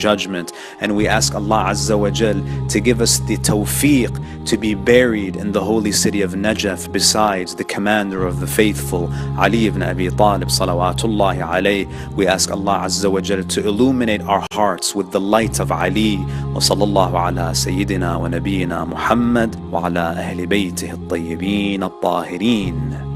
judgment. And we ask Allah Azza wa Jal to give us the tawfiq to be buried in the holy city of Najaf besides the commander of the faithful, Ali ibn Abi Talib salawatullahi alayh. We ask Allah Azza wa Jal to illuminate our hearts with the light of Ali. Wa sallallahu ala sayyidina wa nabiyyina Muhammad wa ala ahli baytihi at-tayyibin at-tahirin.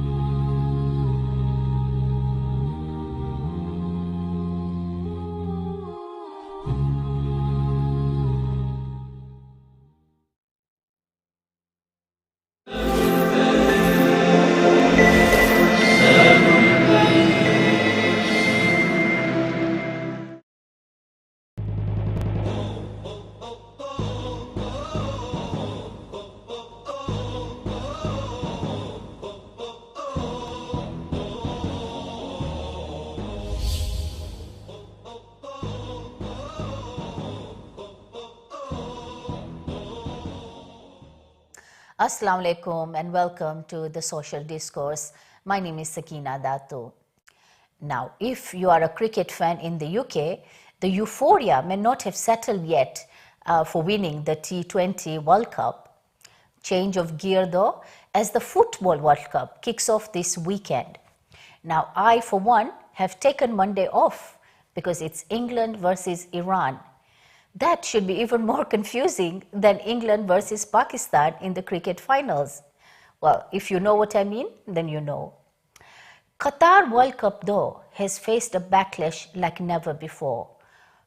Assalamu alaikum and welcome to the Social Discourse. My name is Sakina Datu. Now, if you are a cricket fan in the UK, the euphoria may not have settled yet for winning the T20 World Cup. Change of gear though, as the Football World Cup kicks off this weekend. Now, I for one have taken Monday off because it's England versus Iran. That should be even more confusing than England versus Pakistan in the cricket finals. Well, if you know what I mean, then you know. Qatar World Cup though has faced a backlash like never before.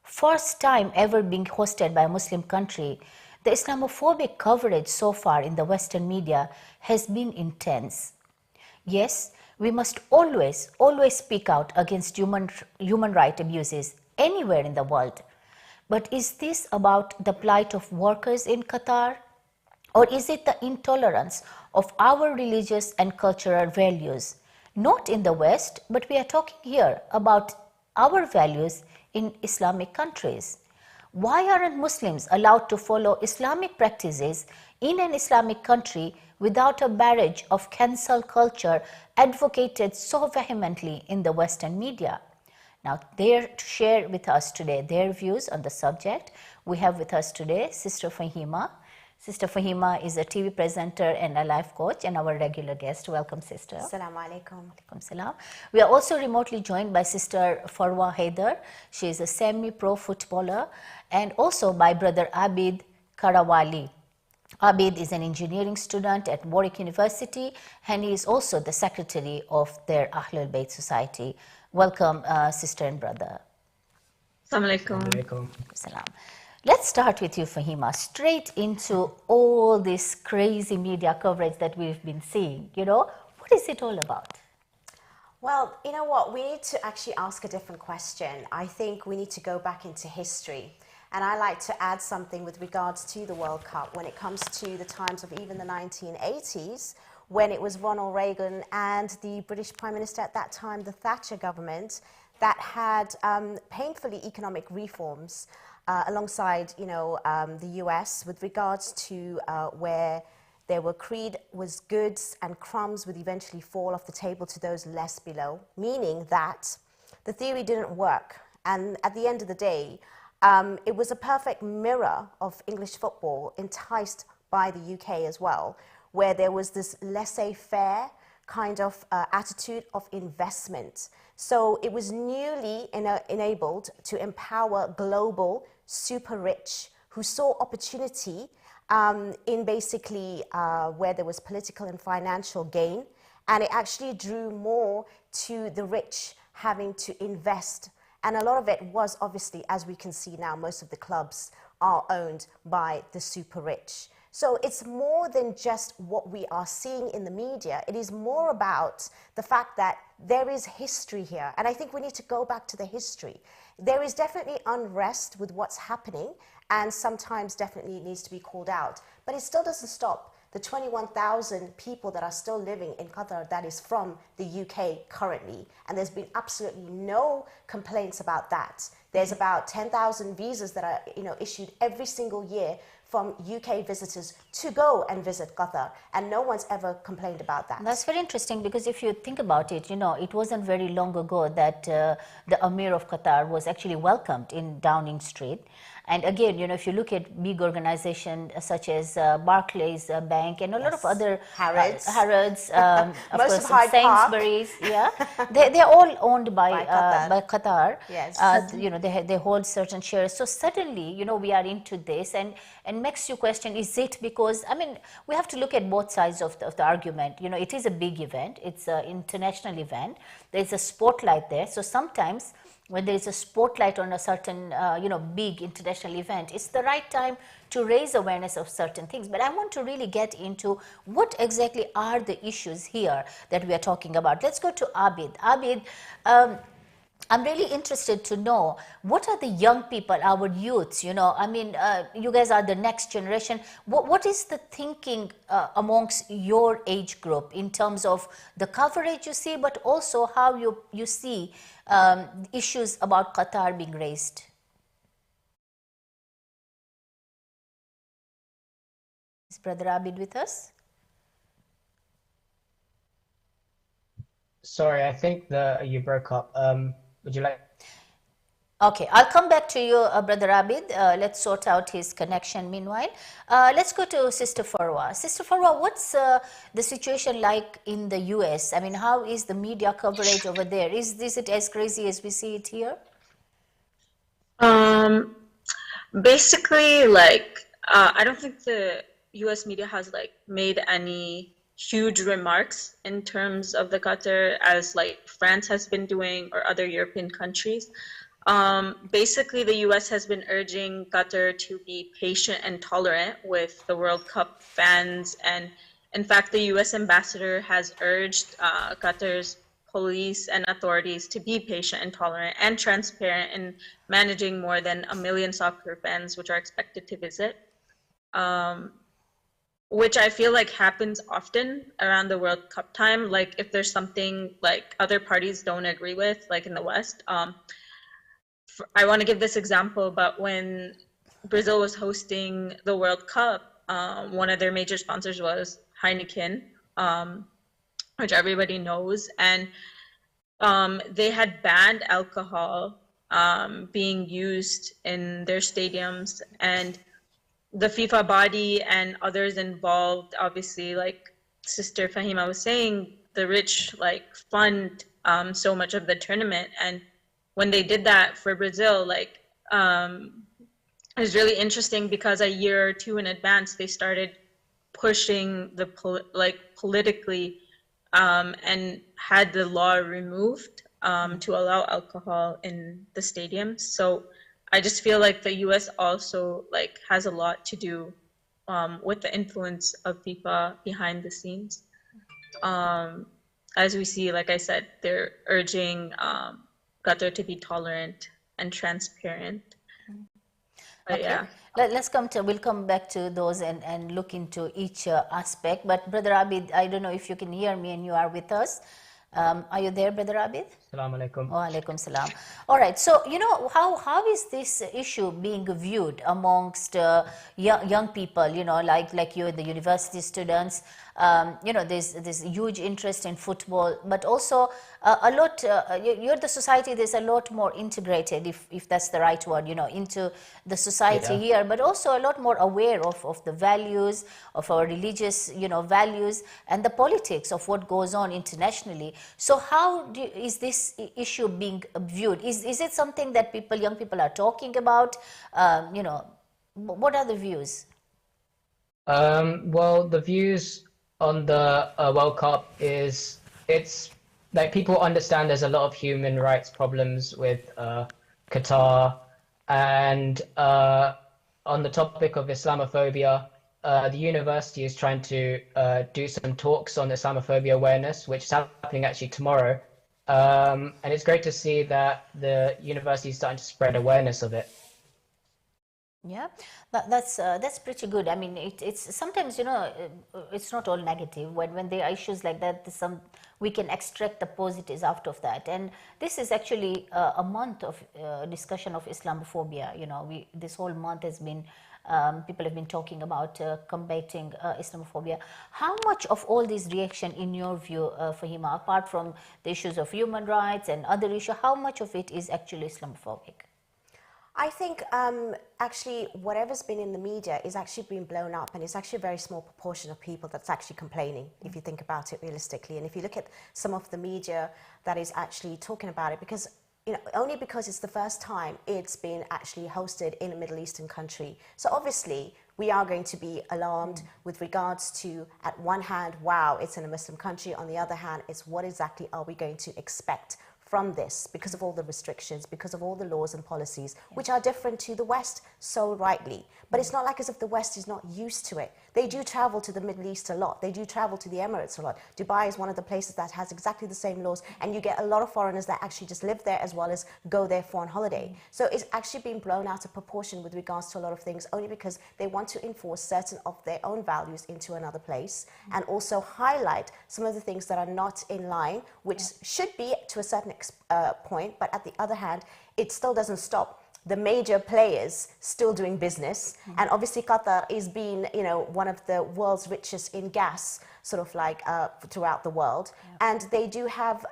First time ever being hosted by a Muslim country, the Islamophobic coverage so far in the Western media has been intense. Yes, we must always speak out against human rights abuses anywhere in the world. But is this about the plight of workers in Qatar? Or is it the intolerance of our religious and cultural values? Not in the West, but we are talking here about our values in Islamic countries. Why aren't Muslims allowed to follow Islamic practices in an Islamic country without a barrage of cancel culture advocated so vehemently in the Western media? Now, there to share with us today their views on the subject, we have with us today Sister Fahima. Sister Fahima is a TV presenter and a life coach and our regular guest. Welcome, Sister. Assalamu alaikum. Alaikum salam. We are also remotely joined by Sister Farwa Haider. She is a semi-pro footballer, and also by Brother Abid Karawali. Abid is an engineering student at Warwick University, and he is also the secretary of their Ahlulbayt society. Welcome, sister and brother. Assalamu alaikum. Salam. Let's start with you, Fahima, straight into all this crazy media coverage that we've been seeing. You know, what is it all about? Well, you know what, we need to actually ask a different question. I think we need to go back into history. And I like to add something with regards to the World Cup when it comes to the times of even the 1980s, when it was Ronald Reagan and the British Prime Minister at that time, the Thatcher government, that had painfully economic reforms alongside, the US with regards to where there were creed was goods and crumbs would eventually fall off the table to those less below, meaning that the theory didn't work. And at the end of the day, it was a perfect mirror of English football enticed by the UK as well, where there was this laissez-faire kind of attitude of investment. So it was newly enabled to empower global super rich who saw opportunity in basically where there was political and financial gain. And it actually drew more to the rich having to invest. And a lot of it was obviously, as we can see now, most of the clubs are owned by the super rich. So it's more than just what we are seeing in the media. It is more about the fact that there is history here. And I think we need to go back to the history. There is definitely unrest with what's happening, and sometimes definitely needs to be called out. But it still doesn't stop the 21,000 people that are still living in Qatar that is from the UK currently. And there's been absolutely no complaints about that. There's about 10,000 visas that are, issued every single year from UK visitors to go and visit Qatar, and no one's ever complained about that. That's very interesting, because if you think about it, it wasn't very long ago that the Emir of Qatar was actually welcomed in Downing Street. And again, if you look at big organizations such as Barclays Bank and a lot of other Harrods, of most course, of Hyde Sainsbury's, they're all owned by Qatar. Yes. They hold certain shares. So suddenly, we are into this, and makes you question: is it because? I mean, we have to look at both sides of the argument. It is a big event. It's an international event. There's a spotlight there. So sometimes, when there is a spotlight on a certain, big international event, it's the right time to raise awareness of certain things. But I want to really get into what exactly are the issues here that we are talking about. Let's go to Abid. Abid, I'm really interested to know, what are the young people, our youths, you guys are the next generation. What is the thinking amongst your age group in terms of the coverage you see, but also how you see issues about Qatar being raised? Is Brother Abid with us? Sorry, I think you broke up. Would you like? Okay, I'll come back to you, Brother Abid. Let's sort out his connection meanwhile. Let's go to Sister Farwa. Sister Farwa, what's the situation like in the US? I mean, how is the media coverage over there? Is it as crazy as we see it here? Basically, I don't think the US media has made any huge remarks in terms of the Qatar, as France has been doing, or other European countries. Basically, the US has been urging Qatar to be patient and tolerant with the World Cup fans. And in fact, the US ambassador has urged Qatar's police and authorities to be patient and tolerant and transparent in managing more than 1 million soccer fans, which are expected to visit. Which I feel happens often around the World Cup time. If there's something other parties don't agree with, in the West. I want to give this example, but when Brazil was hosting the World Cup, one of their major sponsors was Heineken, which everybody knows, and they had banned alcohol being used in their stadiums, and the FIFA body and others involved, obviously, Sister Fahima was saying, the rich fund so much of the tournament. And when they did that for Brazil, it was really interesting, because a year or two in advance they started pushing the politically and had the law removed to allow alcohol in the stadiums. So I just feel the US also has a lot to do with the influence of FIFA behind the scenes. As we see, like I said, they're urging Qatar to be tolerant and transparent. But, okay. yeah. We'll come back to those and look into each aspect. But Brother Abid, I don't know if you can hear me and you are with us. Are you there, Brother Abid? Assalamu alaikum. Wa alaikum salam. All right. So, how is this issue being viewed amongst young people, like you, the university students? There's huge interest in football, but also a lot, you're the society, there's a lot more integrated, if that's the right word, into the society here, but also a lot more aware of the values, of our religious, values, and the politics of what goes on internationally. So how is this issue being viewed? Is it something that young people are talking about? What are the views? Well, the views on the World Cup it's people understand there's a lot of human rights problems with Qatar, and on the topic of Islamophobia, the university is trying to do some talks on Islamophobia awareness, which is happening actually tomorrow, and it's great to see that the university is starting to spread awareness of it. Yeah, that's pretty good. I mean, it's sometimes, it's not all negative. When there are issues like that, we can extract the positives out of that. And this is actually a month of discussion of Islamophobia. This whole month has been people have been talking about combating Islamophobia. How much of all this reaction, in your view, Fahima, apart from the issues of human rights and other issues, how much of it is actually Islamophobic? I think actually whatever's been in the media is actually being blown up, and it's actually a very small proportion of people that's actually complaining, if you think about it realistically. And if you look at some of the media that is actually talking about it, because only because it's the first time it's been actually hosted in a Middle Eastern country. So obviously we are going to be alarmed with regards to, at one hand, wow, it's in a Muslim country. On the other hand, it's what exactly are we going to expect from this, because of all the restrictions, because of all the laws and policies, which are different to the West, so rightly. But it's not like as if the West is not used to it. They do travel to the Middle East a lot. They do travel to the Emirates a lot. Dubai is one of the places that has exactly the same laws, and you get a lot of foreigners that actually just live there as well as go there for on holiday. So it's actually been blown out of proportion with regards to a lot of things, only because they want to enforce certain of their own values into another place, and also highlight some of the things that are not in line, which should be to a certain point, but at the other hand, it still doesn't stop the major players still doing business. And obviously Qatar is being, one of the world's richest in gas, sort of like throughout the world. And they do have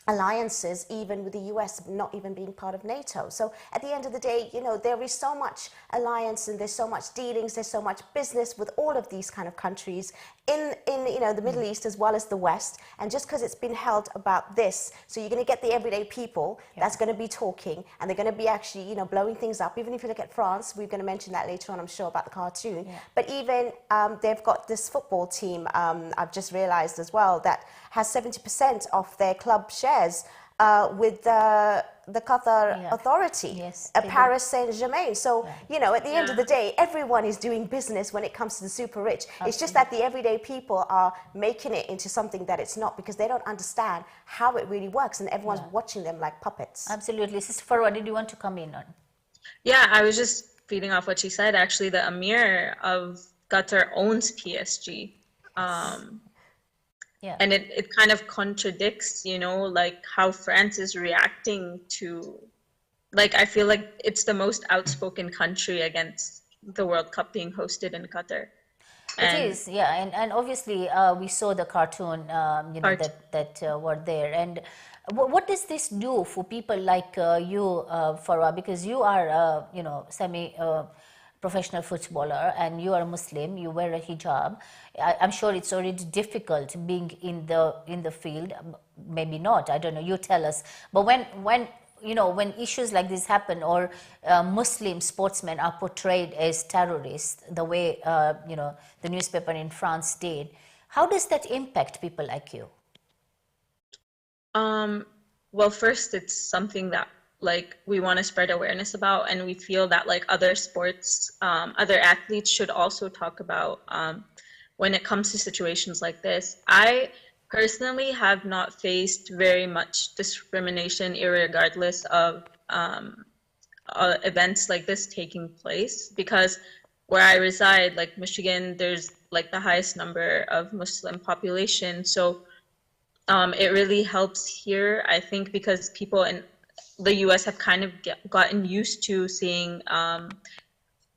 alliances even with the US not even being part of NATO. So at the end of the day, there is so much alliance, and there's so much dealings, there's so much business with all of these kind of countries in the Middle East as well as the West. And just because it's been held about this, so you're going to get the everyday people that's going to be talking, and they're going to be actually blowing things up. Even if you look at France, we're going to mention that later on, I'm sure, about the cartoon. But even they've got this football team, I've just realized as well, that has 70% of their club shares with the Qatar Authority, Paris Saint-Germain. So, at the end of the day, everyone is doing business when it comes to the super rich. Absolutely. It's just that the everyday people are making it into something that it's not, because they don't understand how it really works, and everyone's watching them like puppets. Absolutely. Sister Farwa, did you want to come in on? Yeah, I was just feeding off what she said. Actually, the Emir of Qatar owns PSG. And it kind of contradicts, like how France is reacting to, like, I feel like it's the most outspoken country against the World Cup being hosted in Qatar. It is, yeah, and obviously we saw the cartoon, that were there. And what does this do for people like you, Farwa? Because you are, professional footballer, and you are a Muslim, you wear a hijab. I'm sure it's already difficult being in the field. Maybe not, I don't know, you tell us. But when issues like this happen, or Muslim sportsmen are portrayed as terrorists, the way the newspaper in France did, how does that impact people like you? Well, first, it's something that we want to spread awareness about, and we feel that other sports, other athletes should also talk about when it comes to situations like this. I personally have not faced very much discrimination, irregardless of events like this taking place, because where I reside, like Michigan, there's the highest number of Muslim population. So it really helps here, I think, because people in the US have kind of gotten used to seeing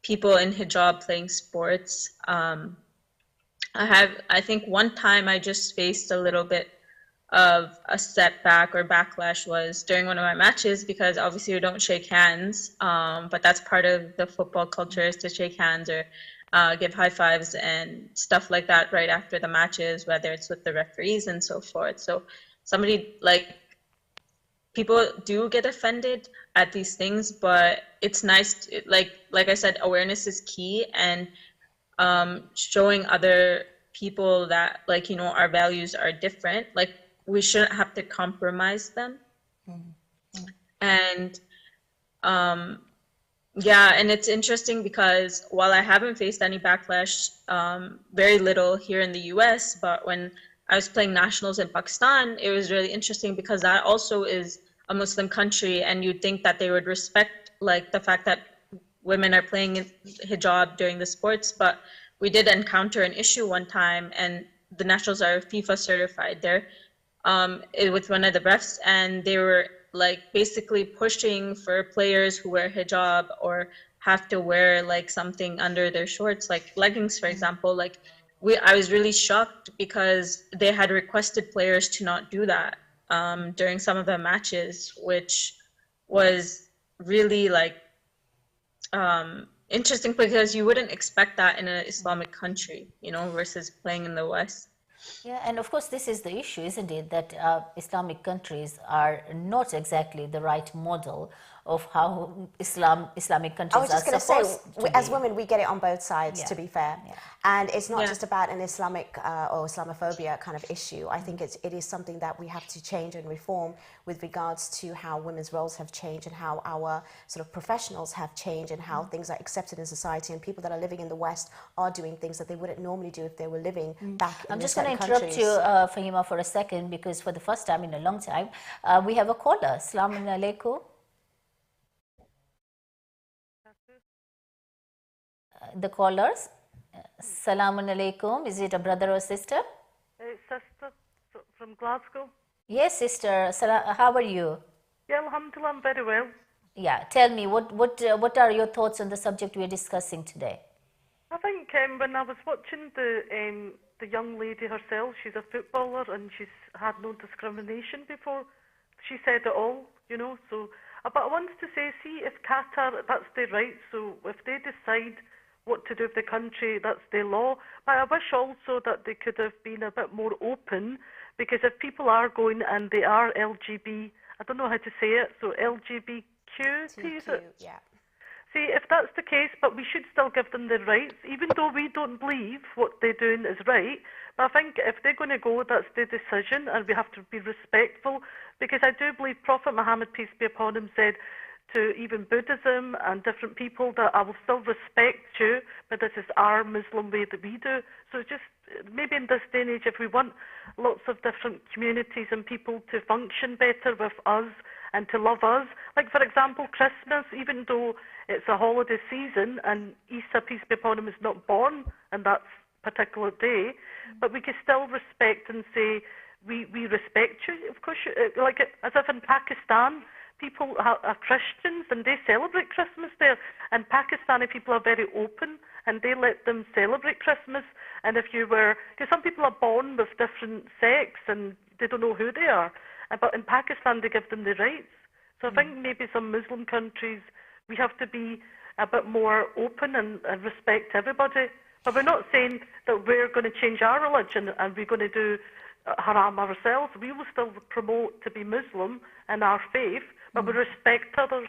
people in hijab playing sports. I think one time I just faced a little bit of a setback or backlash was during one of my matches, because obviously you don't shake hands, but that's part of the football culture, is to shake hands or give high fives and stuff like that right after the matches, whether it's with the referees and so forth. So people do get offended at these things, but it's nice like I said, awareness is key, and showing other people that our values are different, we shouldn't have to compromise them. And and it's interesting because while I haven't faced any backlash, very little here in the US, but when I was playing nationals in Pakistan, it was really interesting because that also is a Muslim country, and you'd think that they would respect the fact that women are playing in hijab during the sports, but we did encounter an issue one time, and the nationals are FIFA certified there, with one of the refs, and they were like basically pushing for players who wear hijab or have to wear like something under their shorts, like leggings, for example. Like I was really shocked because they had requested players to not do that during some of the matches, which was really like interesting, because you wouldn't expect that in an Islamic country, you know, versus playing in the West. Yeah, and of course, this is the issue, isn't it? That Islamic countries are not exactly the right model of how Islamic countries I was just going to say, as be. women, we get it on both sides, Yeah. to be fair. Yeah. And it's not Yeah. just about an Islamic or Islamophobia kind of issue. I think it is something that we have to change and reform with regards to how women's roles have changed and how our sort of professionals have changed and how things are accepted in society, and people that are living in the West are doing things that they wouldn't normally do if they were living back in I'm the just going to certain interrupt you, countries. Fahima, for a second, because for the first time in a long time, we have a caller. Assalamu alaikum. The callers. Assalamu alaikum. Is it a brother or sister? Sister from Glasgow. Yes, sister. How are you? Yeah, alhamdulillah, I'm very well. Yeah, tell me, what are your thoughts on the subject we're discussing today? I think when I was watching the young lady herself, she's a footballer and she's had no discrimination before. She said it all, you know. So, but I wanted to say, see, if Qatar, that's their right. So if they decide what to do with the country, that's their law. But I wish also that they could have been a bit more open, because if people are going and they are LGB, I don't know how to say it, so LGBTQ, is it? Yeah. See, if that's the case, but we should still give them their rights, even though we don't believe what they're doing is right. But I think if they're going to go, that's their decision, and we have to be respectful, because I do believe Prophet Muhammad, peace be upon him, said to even Buddhism and different people that I will still respect you, but this is our Muslim way that we do. So just maybe in this day and age, if we want lots of different communities and people to function better with us and to love us, like for example Christmas, even though it's a holiday season and Isa, peace be upon him, is not born on that particular day, but we can still respect and say, we respect you. Of course, like as if in Pakistan, people are Christians and they celebrate Christmas there. And Pakistani people are very open and they let them celebrate Christmas. And if you were, because some people are born with different sex and they don't know who they are. But in Pakistan, they give them the rights. So I think maybe some Muslim countries, we have to be a bit more open and respect everybody. But we're not saying that we're going to change our religion and we're going to do haram ourselves. We will still promote to be Muslim and our faith, but we respect others.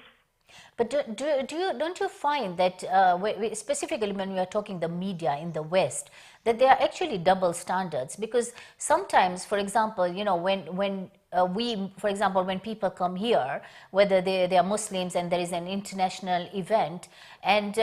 But don't you find that specifically when we are talking the media in the West, that there are actually double standards? Because sometimes, for example, you know, when for example, when people come here, whether they are Muslims and there is an international event, and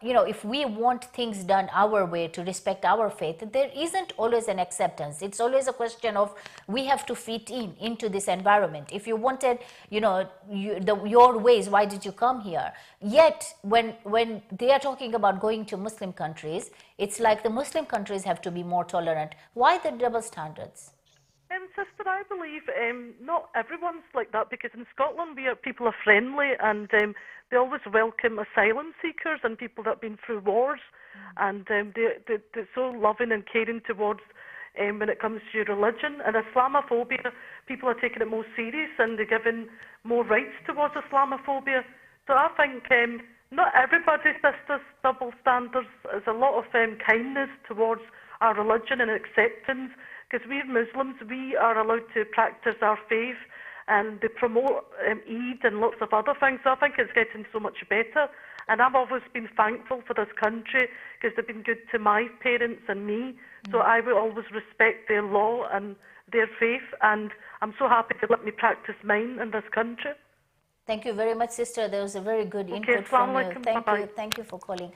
you know, if we want things done our way to respect our faith, there isn't always an acceptance. It's always a question of we have to fit into this environment. If you wanted, you know, your ways, why did you come here? Yet when they are talking about going to Muslim countries, it's like the Muslim countries have to be more tolerant. Why the double standards? Sister, I believe not everyone's like that, because in Scotland people are friendly and they always welcome asylum seekers and people that have been through wars, and they're so loving and caring towards when it comes to your religion. And Islamophobia, people are taking it more serious and they're giving more rights towards Islamophobia. So I think not everybody, sisters, double standards. There's a lot of kindness towards our religion and acceptance, because we're Muslims, we are allowed to practice our faith, and they promote Eid and lots of other things. So I think it's getting so much better, and I've always been thankful for this country because they've been good to my parents and me. So I will always respect their law and their faith, and I'm so happy to let me practice mine in this country. Thank you very much, sister. There was a very good input from you. Thank you for calling.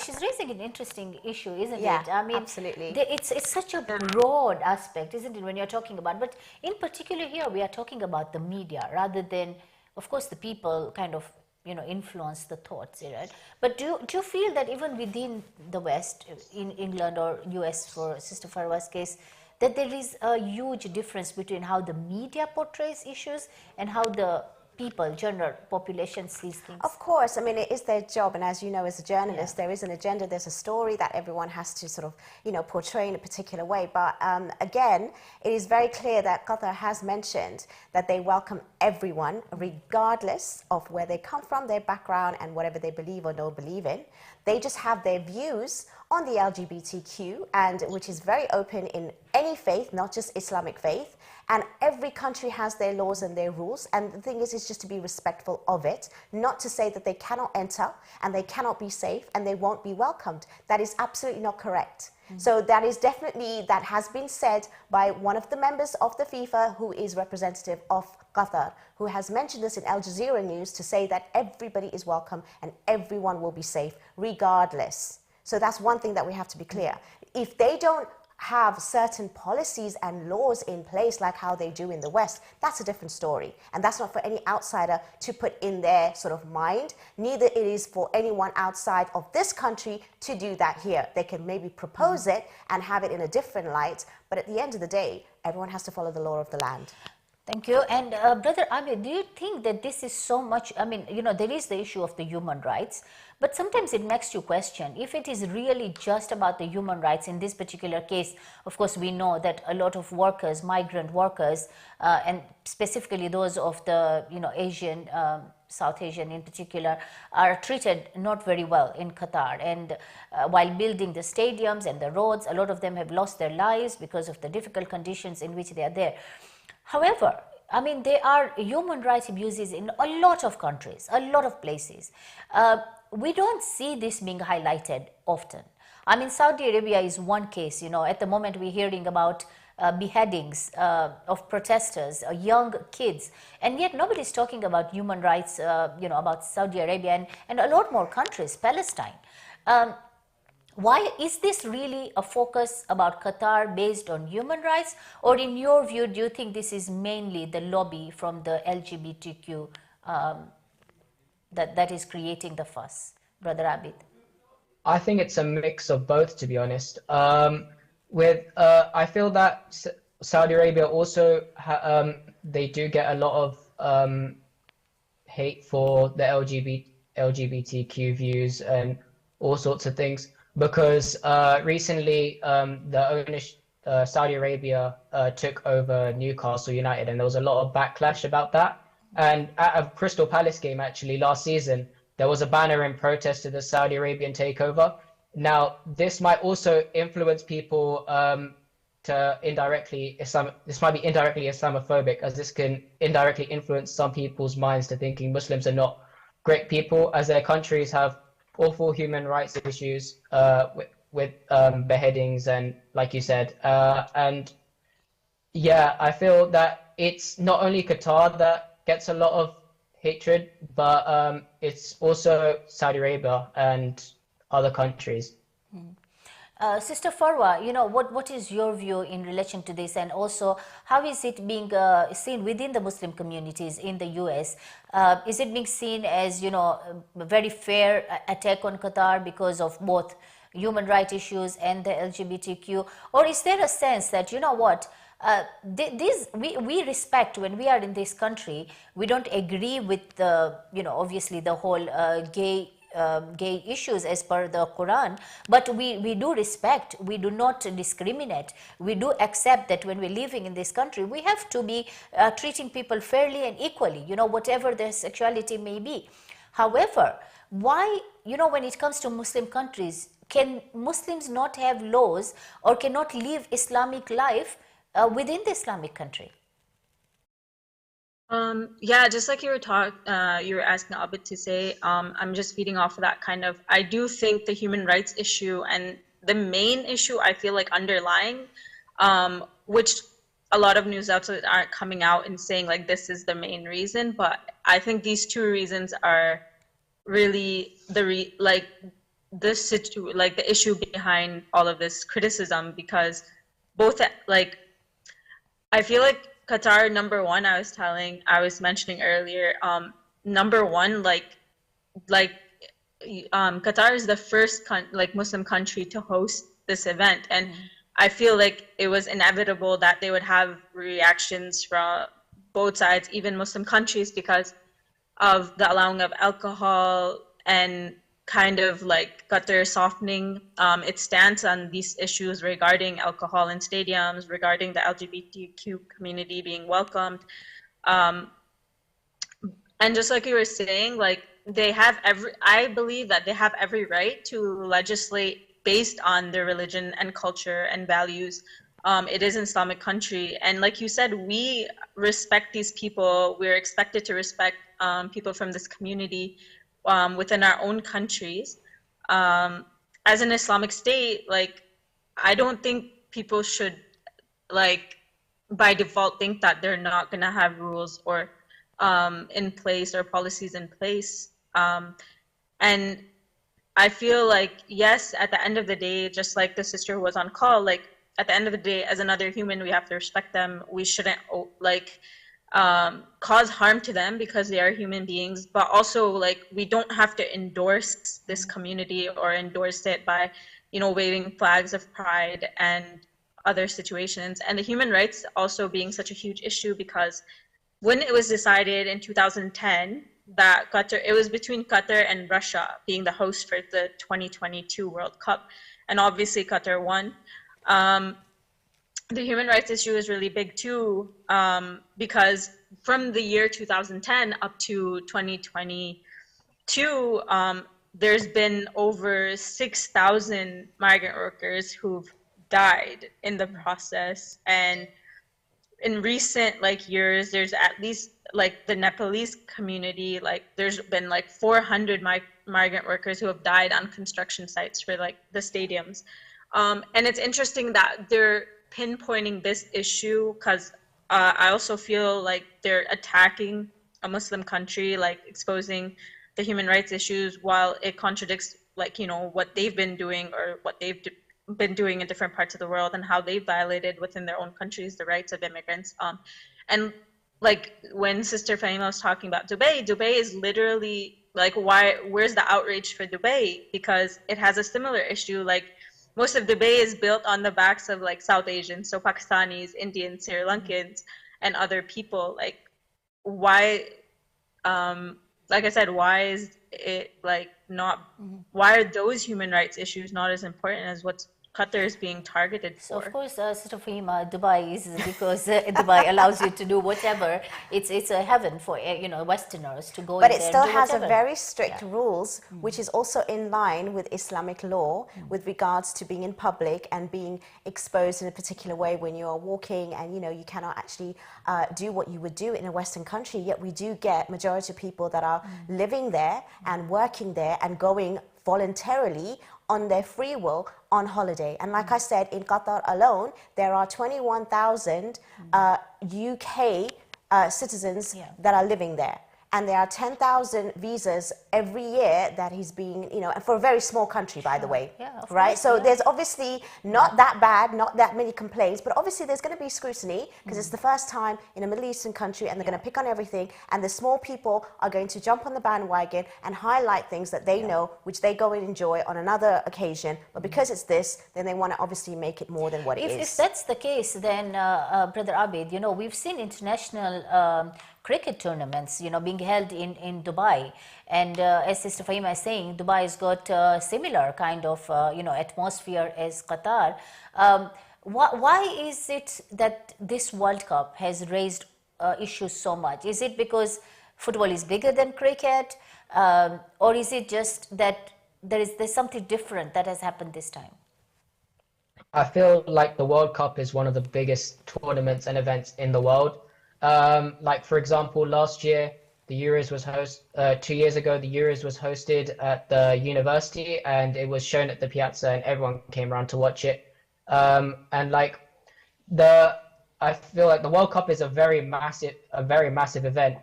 She's raising an interesting issue, isn't it? I mean, absolutely. It's such a broad aspect, isn't it, when you're talking about, but in particular here we are talking about the media rather than, of course, the people kind of, influence the thoughts, right? But do you feel that even within the West, in England or US for Sister Farwa's case, that there is a huge difference between how the media portrays issues and how the people, general population sees things? Of course, I mean, it is their job, and as you know, as a journalist, there is an agenda, there's a story that everyone has to sort of, portray in a particular way. But again, it is very clear that Qatar has mentioned that they welcome everyone, regardless of where they come from, their background, and whatever they believe or don't believe in. They just have their views on the LGBTQ, and which is very open in any faith, not just Islamic faith. And every country has their laws and their rules. And the thing is just to be respectful of it, not to say that they cannot enter and they cannot be safe and they won't be welcomed. That is absolutely not correct. So that is definitely, that has been said by one of the members of the FIFA who is representative of Qatar, who has mentioned this in Al Jazeera News to say that everybody is welcome and everyone will be safe regardless. So that's one thing that we have to be clear. If they don't have certain policies and laws in place like how they do in the West, that's a different story. And that's not for any outsider to put in their sort of mind. Neither it is for anyone outside of this country to do that here. They can maybe propose it and have it in a different light, but at the end of the day, everyone has to follow the law of the land. Thank you. And Brother Abid, do you think that this is so much, I mean, there is the issue of the human rights, but sometimes it makes you question if it is really just about the human rights in this particular case. Of course, we know that a lot of workers, migrant workers, and specifically those of the, Asian, South Asian in particular, are treated not very well in Qatar. And while building the stadiums and the roads, a lot of them have lost their lives because of the difficult conditions in which they are there. However, I mean, there are human rights abuses in a lot of countries, a lot of places. We don't see this being highlighted often. I mean, Saudi Arabia is one case, at the moment we're hearing about beheadings of protesters, young kids, and yet nobody's talking about human rights, about Saudi Arabia and a lot more countries, Palestine. Why is this really a focus about Qatar based on human rights, or in your view, do you think this is mainly the lobby from the LGBTQ that is creating the fuss, Brother Abid? I think it's a mix of both, to be honest. I feel that Saudi Arabia also they do get a lot of hate for the LGBTQ views and all sorts of things. Because recently Saudi Arabia took over Newcastle United, and there was a lot of backlash about that. And at a Crystal Palace game actually last season, there was a banner in protest to the Saudi Arabian takeover. Now, this might also influence people to indirectly this might be indirectly Islamophobic, as this can indirectly influence some people's minds to thinking Muslims are not great people, as their countries have awful human rights issues with beheadings and, like you said, and yeah, I feel that it's not only Qatar that gets a lot of hatred, but it's also Saudi Arabia and other countries. Sister Farwa, what is your view in relation to this, and also how is it being seen within the Muslim communities in the US? Is it being seen as, a very fair attack on Qatar because of both human rights issues and the LGBTQ? Or is there a sense that, we respect, when we are in this country, we don't agree with the, obviously the whole gay issues as per the Quran, but we do respect, we do not discriminate, we do accept that when we're living in this country, we have to be treating people fairly and equally, whatever their sexuality may be. However, why, when it comes to Muslim countries, can Muslims not have laws or cannot live Islamic life within the Islamic country? Yeah, just like you were asking Abid to say, I'm just feeding off of that kind of, I do think the human rights issue and the main issue I feel like underlying, which a lot of news outlets aren't coming out and saying like this is the main reason, but I think these two reasons are really the issue behind all of this criticism, because both I feel like Qatar, number one, I was mentioning earlier, number one, like Qatar is the first like Muslim country to host this event, and I feel like it was inevitable that they would have reactions from both sides, even Muslim countries, because of the allowing of alcohol and kind of like Qatar softening its stance on these issues regarding alcohol in stadiums, regarding the LGBTQ community being welcomed. And just like you were saying, like I believe that they have every right to legislate based on their religion and culture and values. It is an Islamic country. And like you said, we respect these people. We're expected to respect people from this community within our own countries. As an Islamic state, like, I don't think people should, like, by default think that they're not gonna have rules or in place or policies in place. And I feel like, yes, at the end of the day, just like the sister who was on call, like, at the end of the day, as another human, we have to respect them. We shouldn't like cause harm to them because they are human beings, but also, like, we don't have to endorse this community or endorse it by, you know, waving flags of pride and other situations. And the human rights also being such a huge issue, because when it was decided in 2010 that Qatar, it was between Qatar and Russia being the host for the 2022 World Cup, and obviously Qatar won. The human rights issue is really big too, because from the year 2010 up to 2022, there's been over 6,000 migrant workers who've died in the process. And in recent, like, years, there's at least, like, the Nepalese community, like, there's been like 400 migrant workers who have died on construction sites for, like, the stadiums. And it's interesting that they're pinpointing this issue, because I also feel like they're attacking a Muslim country, like exposing the human rights issues, while it contradicts, like, you know, what they've been doing or what they've been doing in different parts of the world, and how they've violated within their own countries the rights of immigrants. And like when Sister Fahima was talking about Dubai is literally like, where's the outrage for Dubai? Because it has a similar issue. Like, most of Dubai is built on the backs of, like, South Asians, so Pakistanis, Indians, Sri Lankans, and other people. Like, why, like I said, why is it, like, not, why are those human rights issues not as important as what Qatar is being targeted for? So of course, Sister Fahima, Dubai is because Dubai allows you to do whatever. It's a heaven for, you know, Westerners to go but in it there still and do has whatever. a very strict rules, which is also in line with Islamic law with regards to being in public and being exposed in a particular way when you are walking, and, you know, you cannot actually do what you would do in a Western country. Yet we do get majority of people that are living there and working there and going voluntarily on their free will on holiday. And like I said, in Qatar alone, there are 21,000 UK citizens that are living there. And there are 10,000 visas every year that he's being, you know, and for a very small country, by the way, right? Course, so there's obviously not that bad, not that many complaints, but obviously there's going to be scrutiny, because it's the first time in a Middle Eastern country, and they're going to pick on everything, and the small people are going to jump on the bandwagon and highlight things that they know, which they go and enjoy on another occasion. But because it's this, then they want to obviously make it more than what it is. If that's the case, then Brother Abid, you know, we've seen international cricket tournaments, you know, being held in Dubai, and as Sister Fahima is saying, Dubai has got a similar kind of you know, atmosphere as Qatar. Why is it that this World Cup has raised issues so much? Is it because football is bigger than cricket, or is it just that there's something different that has happened this time? I feel like the World Cup is one of the biggest tournaments and events in the world. Like, for example, last year, the Euros was 2 years ago, the Euros was hosted at the university, and it was shown at the piazza, and everyone came around to watch it. And like, I feel like the World Cup is a very massive event,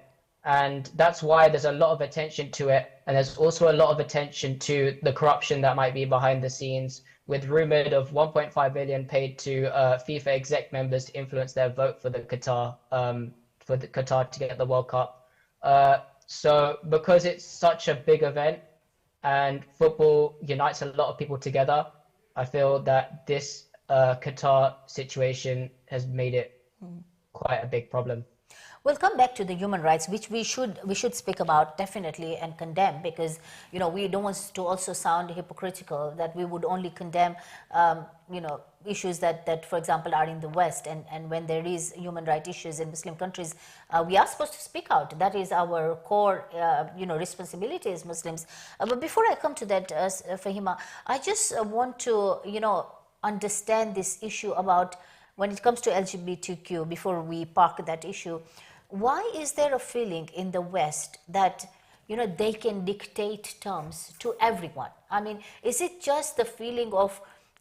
and that's why there's a lot of attention to it. And there's also a lot of attention to the corruption that might be behind the scenes, with rumored of 1.5 billion paid to FIFA exec members to influence their vote for the Qatar to get the World Cup. So because it's such a big event and football unites a lot of people together, I feel that this Qatar situation has made it quite a big problem. We'll come back to the human rights, which we should speak about definitely and condemn, because we don't want to also sound hypocritical that we would only condemn issues that for example are in the West, and when there is human rights issues in Muslim countries, we are supposed to speak out. That is our core responsibility as Muslims. But before I come to that, Fahima, I just want to understand this issue about when it comes to LGBTQ. Before we park that issue, why is there a feeling in the West that they can dictate terms to everyone? I mean, is it just the feeling of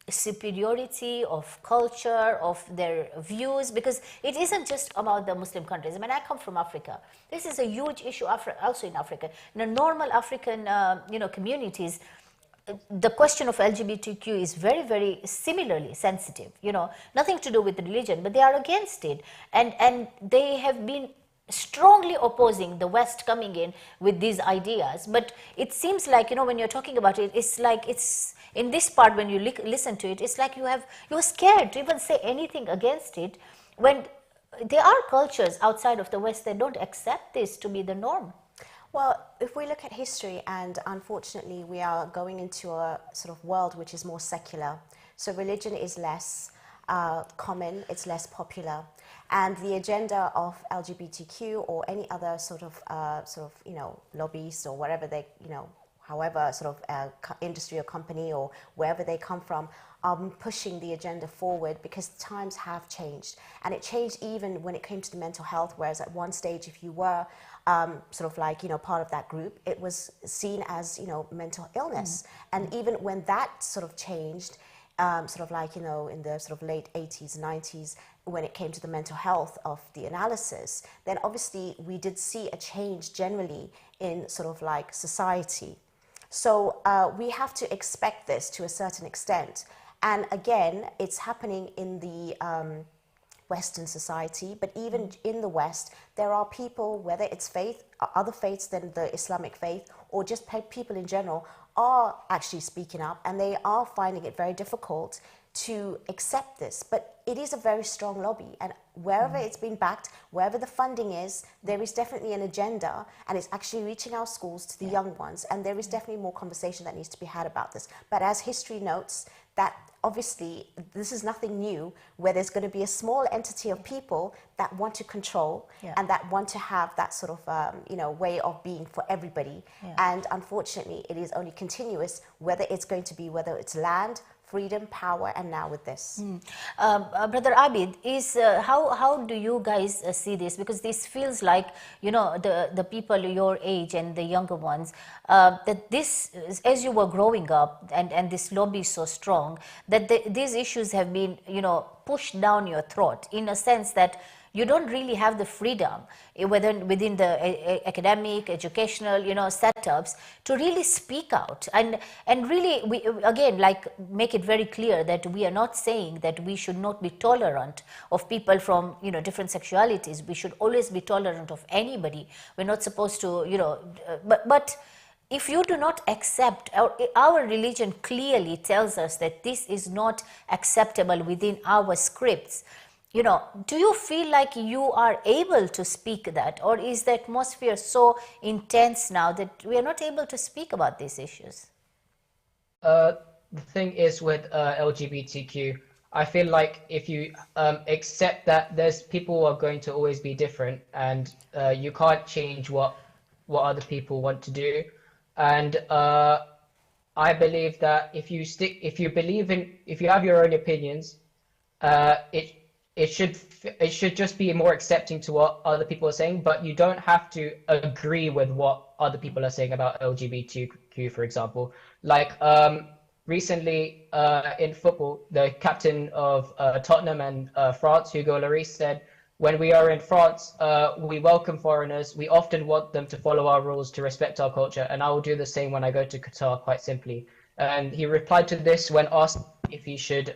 superiority, of culture, of their views? Because it isn't just about the Muslim countries. I mean, I come from Africa. This is a huge issue also in Africa. In the normal African communities, the question of LGBTQ is very, very similarly sensitive, nothing to do with religion, but they are against it. And they have been strongly opposing the West coming in with these ideas. But it seems like, when you're talking about it, it's like it's in this part, when you listen to it, it's like you're scared to even say anything against it, when there are cultures outside of the West that don't accept this to be the norm. Well, if we look at history, and unfortunately we are going into a sort of world which is more secular, so religion is less common, it's less popular, and the agenda of LGBTQ or any other sort of lobbies or whatever they, however sort of industry or company or wherever they come from, are pushing the agenda forward, because times have changed. And it changed even when it came to the mental health, whereas at one stage, if you were part of that group, it was seen as, mental illness. And even when that sort of changed, in the sort of late 80s, 90s, when it came to the mental health of the analysis, then obviously we did see a change generally in sort of like society. So we have to expect this to a certain extent. And again, it's happening in the Western society, but even in the West, there are people, whether it's faith, other faiths than the Islamic faith, or just people in general, are actually speaking up, and they are finding it very difficult to accept this. But it is a very strong lobby, and wherever it's been backed, wherever the funding is, there is definitely an agenda, and it's actually reaching our schools to the young ones, and there is definitely more conversation that needs to be had about this. But as history notes, that obviously this is nothing new, where there's going to be a small entity of people that want to control and that want to have that sort of way of being for everybody. And unfortunately, it is only continuous, whether it's land, freedom, power, and now with this. Brother Abid, how do you guys see this? Because this feels like, the people your age and the younger ones, that this, as you were growing up, and this lobby is so strong, that these issues have been, pushed down your throat, in a sense that you don't really have the freedom, whether within the academic, educational, setups, to really speak out. And really, we, again, make it very clear that we are not saying that we should not be tolerant of people from, different sexualities. We should always be tolerant of anybody. We're not supposed to, but if you do not accept, our religion clearly tells us that this is not acceptable within our scripts. Do you feel like you are able to speak that, or is the atmosphere so intense now that we are not able to speak about these issues? The thing is with LGBTQ, I feel like if you accept that there's people who are going to always be different, and you can't change what other people want to do, and I believe that if you have your own opinions, it should just be more accepting to what other people are saying, but you don't have to agree with what other people are saying about LGBTQ, for example. Like recently in football, the captain of Tottenham and France, Hugo Lloris, said, "When we are in France, we welcome foreigners. We often want them to follow our rules, to respect our culture, and I will do the same when I go to Qatar, quite simply." And he replied to this when asked if he should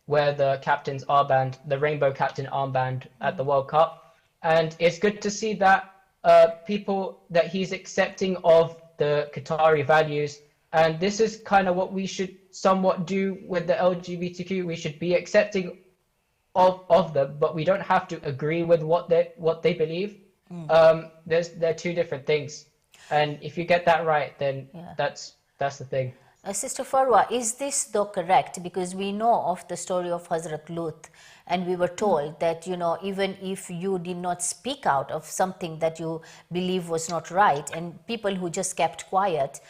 wear the captain's armband, the rainbow captain armband at the World Cup. And it's good to see that people that he's accepting of the Qatari values, and this is kind of what we should somewhat do with the LGBTQ. We should be accepting of them, but we don't have to agree with what they believe. They're two different things, and if you get that right, then that's the thing. Sister Farwa, is this though correct? Because we know of the story of Hazrat Lut, and we were told that, you know, even if you did not speak out of something that you believe was not right, and people who just kept quiet,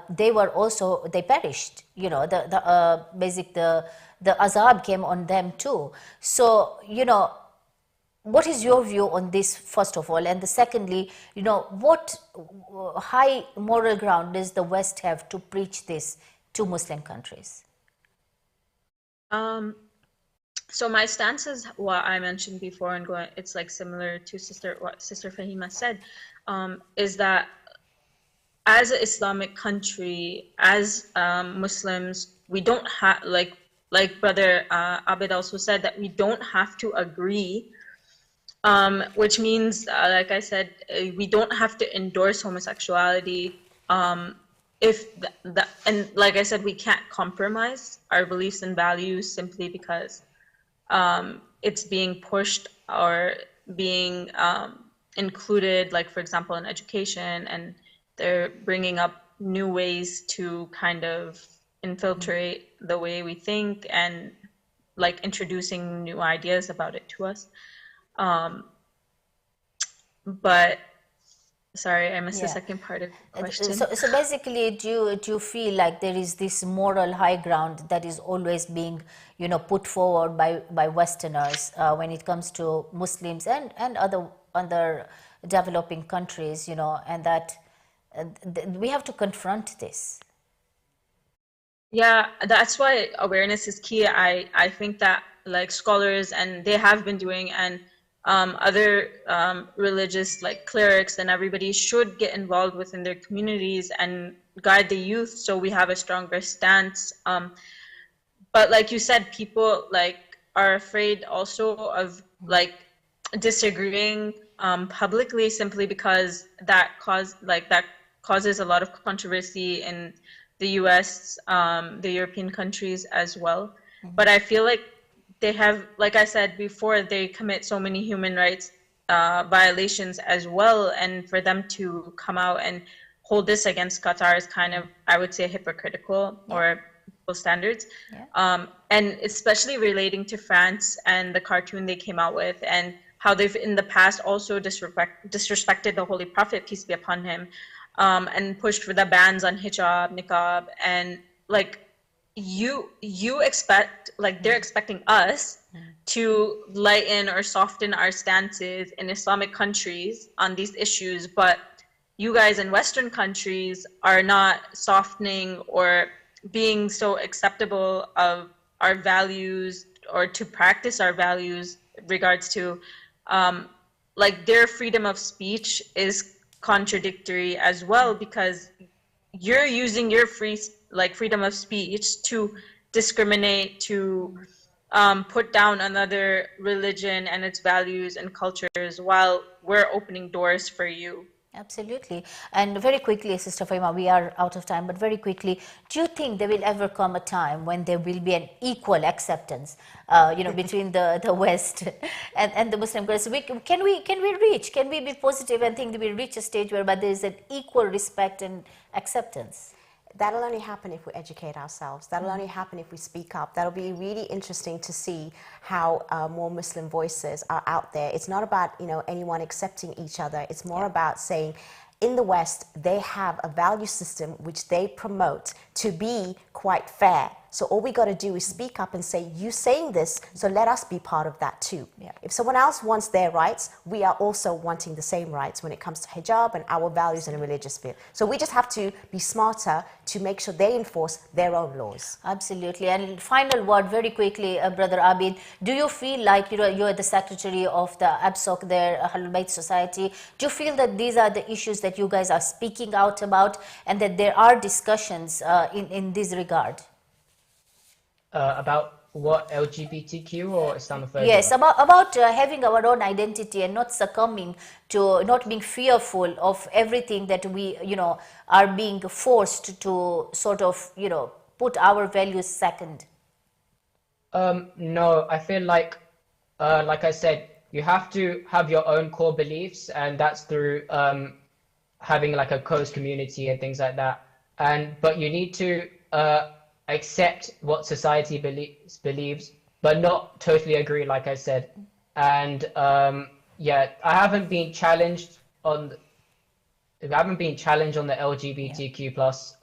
they perished. You know, the azab came on them too. So, you know, what is your view on this, first of all? And secondly, you know, what high moral ground does the West have to preach this to Muslim countries? So my stance is what I mentioned before, and it's like similar to what Sister Fahima said, is that as an Islamic country, as Muslims, we don't have, like Brother Abid also said, that we don't have to agree. Which means, like I said, we don't have to endorse homosexuality. And like I said, we can't compromise our beliefs and values simply because it's being pushed or being included, like, for example, in education, and they're bringing up new ways to kind of infiltrate the way we think and like introducing new ideas about it to us. But sorry, I missed the second part of the question. So basically, do you feel like there is this moral high ground that is always being, you know, put forward by Westerners when it comes to Muslims and other developing countries, you know, and that we have to confront this? Yeah, that's why awareness is key. I think that, like, scholars, and they have been doing, and other religious, like clerics and everybody, should get involved within their communities and guide the youth so we have a stronger stance. But like you said, people like are afraid also of like disagreeing publicly, simply because that causes a lot of controversy in the US, the European countries as well. But I feel like they have, like I said before, they commit so many human rights violations as well, and for them to come out and hold this against Qatar is kind of, I would say, hypocritical or double standards. And especially relating to France and the cartoon they came out with, and how they've in the past also disrespected the Holy Prophet, peace be upon him, and pushed for the bans on hijab, niqab, and like you expect, like they're expecting us to lighten or soften our stances in Islamic countries on these issues, but you guys in Western countries are not softening or being so acceptable of our values or to practice our values in regards to like their freedom of speech is contradictory as well, because you're using your freedom of speech to discriminate, to put down another religion and its values and cultures, while we're opening doors for you. Absolutely. And very quickly, Sister Faima, we are out of time, but very quickly, do you think there will ever come a time when there will be an equal acceptance, you know, between the West and the Muslim countries? Can we be positive and think that we reach a stage whereby there is an equal respect and acceptance? That'll only happen if we educate ourselves. That'll only happen if we speak up. That'll be really interesting to see how more Muslim voices are out there. It's not about, you know, anyone accepting each other. It's more about saying, in the West, they have a value system which they promote to be quite fair. So all we got to do is speak up and say, you saying this, so let us be part of that too. If someone else wants their rights, we are also wanting the same rights when it comes to hijab and our values in a religious field. So we just have to be smarter to make sure they enforce their own laws. Absolutely. And final word, very quickly, Brother Abid, do you feel like, you know, you're the secretary of the ABSOC there, Ahlulbayt Society, do you feel that these are the issues that you guys are speaking out about, and that there are discussions in this regard? About What, LGBTQ or Islamophobia? Yes, about having our own identity and not succumbing to, not being fearful of everything that we, are being forced to sort of, put our values second. No, I feel like I said, you have to have your own core beliefs, and that's through having like a close community and things like that. But you need to accept what society believes, but not totally agree, like I said. And yeah, I haven't been challenged on the LGBTQ plus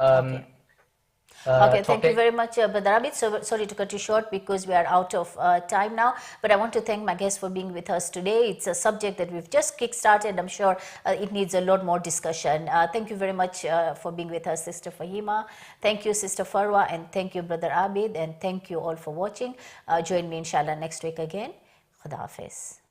Okay. Okay, thank you topic. very much, Brother Abid. So, sorry to cut you short because we are out of time now, but I want to thank my guests for being with us today. It's a subject that we've just kick-started. I'm sure it needs a lot more discussion. Thank you very much for being with us, Sister Fahima. Thank you, Sister Farwa, and thank you, Brother Abid, and thank you all for watching. Join me, inshallah, next week again. Khuda Hafiz.